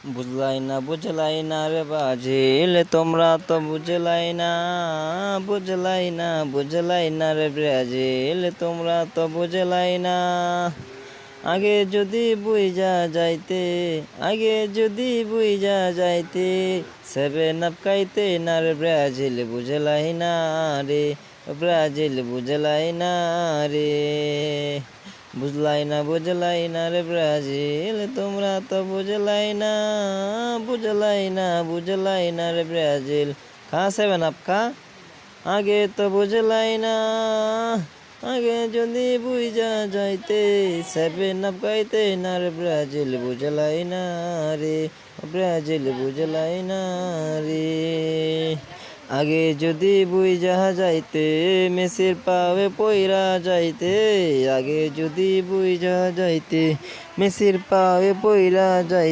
বুঝলাই না রে ব্রাজিল, তোমরা তো বুঝলাই না রে ব্রাজিল, তোমরা তো বুঝলাই না। আগে যদি বুইজা যাইতে 7 আপ খাইতে না রে ব্রাজিল, বুঝলাই না রে ব্রাজিল, বুঝলাই না রে। বুঝলাই না রে ব্রাজিল, তোমরা তো বুঝলাই না রে ব্রাজিল। খা 7 আপ খা। আগে তো বুঝলাই না, আগে যদি বুঝা যাইতে 7 আপ খাইতে না রে ব্রাজিল, বুঝলাই না রে ব্রাজিল, বুঝলাই না রে। আগে যদি বুঝা যাইতে মেসির পাবে পইরা যাইতে, আগে যদি বুঝা যাইতে মেসির পাবে পইরা যাইতে।